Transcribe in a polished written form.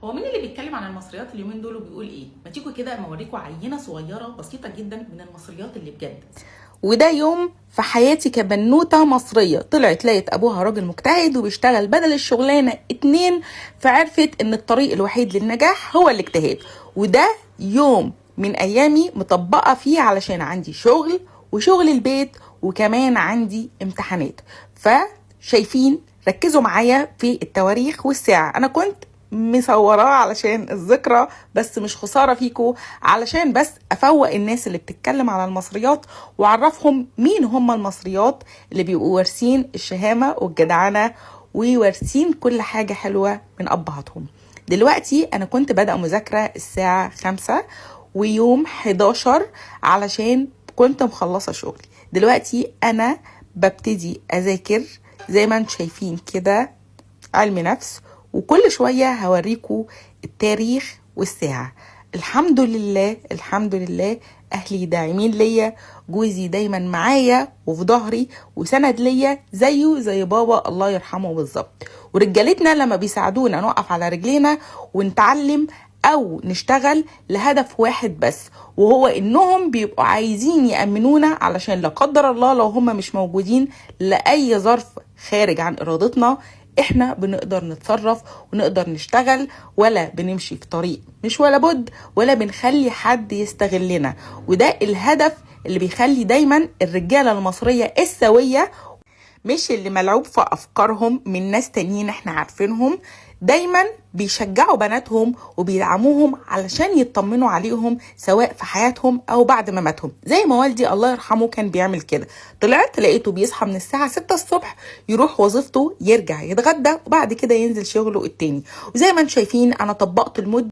هو مين اللي بيتكلم عن المصريات اليومين دول وبيقول ايه؟ ما تيجوا كده اما اوريكم عينه صغيره بسيطه جدا من المصريات اللي بجد. وده يوم في حياتي كبنوتة مصرية طلعت لقيت أبوها راجل مجتهد وبيشتغل بدل الشغلانة 2، فعرفت إن الطريق الوحيد للنجاح هو الاجتهاد. وده يوم من أيامي مطبقة فيه علشان عندي شغل وشغل البيت وكمان عندي امتحانات. فشايفين ركزوا معايا في التواريخ والساعة. أنا كنت مصوراه علشان الذكرى، بس مش خسارة فيكو، علشان بس افوق الناس اللي بتتكلم على المصريات واعرفهم مين هم المصريات اللي بيبقوا وارثين الشهامة والجدعنة ووارثين كل حاجة حلوة من ابهاتهم. دلوقتي انا كنت بادئه مذاكرة الساعة 5 ويوم 11 علشان كنت مخلصة شغلي. دلوقتي انا ببتدي اذاكر زي ما انتم شايفين كده علم نفس، وكل شوية هوريكم التاريخ والساعة. الحمد لله الحمد لله، أهلي داعمين ليا، جوزي دايما معايا وفي ظهري وسند ليا زيه زي بابا الله يرحمه بالظبط. ورجالتنا لما بيساعدونا نقف على رجلينا ونتعلم أو نشتغل لهدف واحد بس، وهو إنهم بيبقوا عايزين يأمنونا علشان لا قدر الله لو هم مش موجودين لأي ظرف خارج عن إرادتنا احنا بنقدر نتصرف ونقدر نشتغل، ولا بنمشي في طريق مش ولا بد، ولا بنخلي حد يستغلنا. وده الهدف اللي بيخلي دايما الرجالة المصرية السوية، مش اللي ملعوب في افكارهم من ناس تانيين احنا عارفينهم، دايما بيشجعوا بناتهم وبيدعموهم علشان يطمنوا عليهم سواء في حياتهم او بعد ما ماتهم. زي ما والدي الله يرحمه كان بيعمل كده. طلعت لقيته بيصحى من الساعة 6 الصبح يروح وظيفته، يرجع يتغدى وبعد كده ينزل شغله التاني. وزي ما انتم شايفين انا طبقت المدة